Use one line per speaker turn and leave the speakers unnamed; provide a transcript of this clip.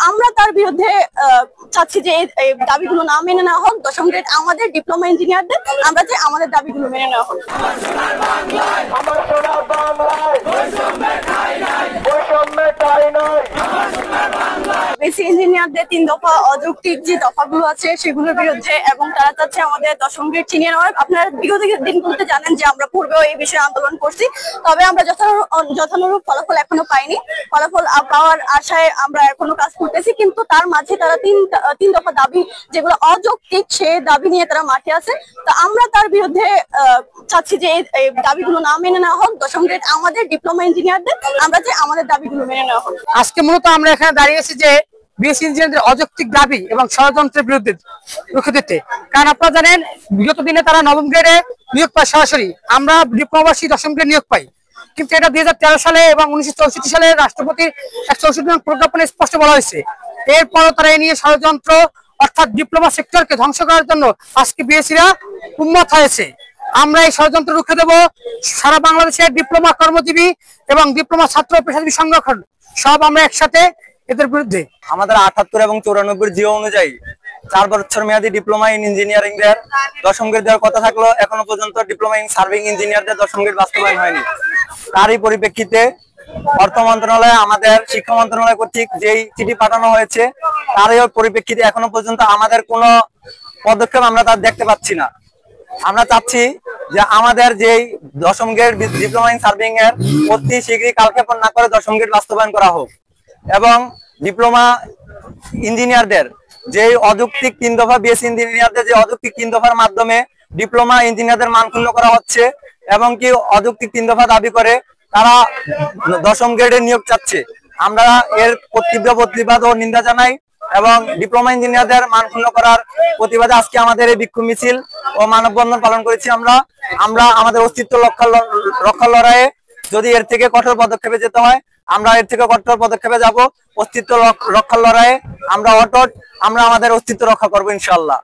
আমরা তার বিরুদ্ধে চাচ্ছি যে এই দাবিগুলো না মেনে নেওয়া হোক। দশম গ্রেড আমাদের ডিপ্লোমা ইঞ্জিনিয়ারদের, আমরা যে আমাদের দাবিগুলো মেনে নেওয়া হোক। বেসিক ইঞ্জিনিয়ারদের 3 দফা অযৌক্তিক যে দফাগুলো আছে সেগুলোর বিরুদ্ধে, এবং তারা চাচ্ছে আমাদের দশম গ্রেড ছিনিয়ে নেওয়ার। আপনারা বিগত দিনগুলোতে জানেন যে আমরা পূর্বেও এই বিষয়ে আন্দোলন করছি, তবে আমরা যথানুরূপ ফলাফল এখনো পাইনি। ফলাফল পাওয়ার আশায় আমরা এখনো কাজ করতেছি, কিন্তু তার মাঝে তারা তিন দফা দাবি যেগুলো অযৌক্তিক, সে দাবি নিয়ে তারা মাঠে আছে। তো আমরা তার বিরুদ্ধে চাচ্ছি যে এই দাবিগুলো না মেনে নেওয়া হোক। দশম গ্রেড আমাদের ডিপ্লোমা ইঞ্জিনিয়ারদের, আমরা যে আমাদের দাবিগুলো মেনে নেওয়া হোক।
আজকে মূলত আমরা এখানে দাঁড়িয়েছি যে বিএসসি ইঞ্জিনিয়ারদের অযৌক্তিক দাবি এবং ষড়যন্ত্রের বিরুদ্ধে রুখে দিতে। কারণ আপনারা জানেন বিগত দিনে তারা নবম গ্রেডে নিয়োগ পায় সরাসরি, আমরা ডিপ্লোমাবাসী দশম গ্রেড নিয়োগ পাই। কিন্তু এটা 2013 সালে এবং 1964 সালে রাষ্ট্রপতির 164 নং প্রজ্ঞাপনে স্পষ্ট বলা হয়েছে। এরপরও তারা এ নিয়ে ষড়যন্ত্র অর্থাৎ ডিপ্লোমা সেক্টরকে ধ্বংস করার জন্য আজকে বিএসসিরা উন্মত হয়েছে। আমরা এই ষড়যন্ত্র রুখে দেব। সারা বাংলাদেশের ডিপ্লোমা কর্মজীবী এবং ডিপ্লোমা ছাত্র পেশাজীবী সংগঠন সব আমরা একসাথে এদের বিরুদ্ধে।
আমাদের 78 এবং 94 জিও অনুযায়ী 4 বছর মেয়াদী ডিপ্লোমা ইন ইঞ্জিনিয়ারিং দের দশম গ্রেড দেওয়ার কথা থাকলো, এখনো পর্যন্ত ডিপ্লোমা ইন সার্ভিং ইঞ্জিনিয়ারদের দশম গ্রেড বাস্তবায়ন হয়নি। তারই পরিপ্রেক্ষিতে অর্থ মন্ত্রণালয়, আমাদের শিক্ষা মন্ত্রণালয় কর্তৃক যেই চিঠি পাঠানো হয়েছে, তারই পরিপ্রেক্ষিতে এখনো পর্যন্ত আমাদের কোনো পদক্ষেপ আমরা তার দেখতে পাচ্ছি না। আমরা চাচ্ছি যে আমাদের যেই দশম গ্রেড ডিপ্লোমা ইন সার্ভিং এর অতি শীঘ্রই কালক্ষেপণ না করে দশম গ্রেড বাস্তবায়ন করা হোক, এবং ডিপ্লোমা ইঞ্জিনিয়ারদের যে অযৌক্তিক 3 দফা বিএসসি ইঞ্জিনিয়ারদের যে অযৌক্তিক 3 দফার মাধ্যমে ডিপ্লোমা ইঞ্জিনিয়ারদের মান ক্ষুণ্ণ করা হচ্ছে, এবং কি অযৌক্তিক 3 দফা দাবি করে তারা দশম গ্রেডে নিয়োগ চাচ্ছে, আমরা এর তীব্র প্রতিবাদ ও নিন্দা জানাই। এবং ডিপ্লোমা ইঞ্জিনিয়ারদের মান ক্ষুণ্ণ করার প্রতিবাদে আজকে আমাদের এই বিক্ষোভ মিছিল ও মানববন্ধন পালন করেছি। আমরা আমাদের অস্তিত্ব রক্ষার লড়াইয়ে যদি এর থেকে কঠোর পদক্ষেপে যেতে হয়, আমরা এর থেকে কঠোর পদক্ষেপে যাব। অস্তিত্ব রক্ষার লড়াইয়ে আমরা অটট, আমরা আমাদের অস্তিত্ব রক্ষা করবো ইনশাআল্লাহ।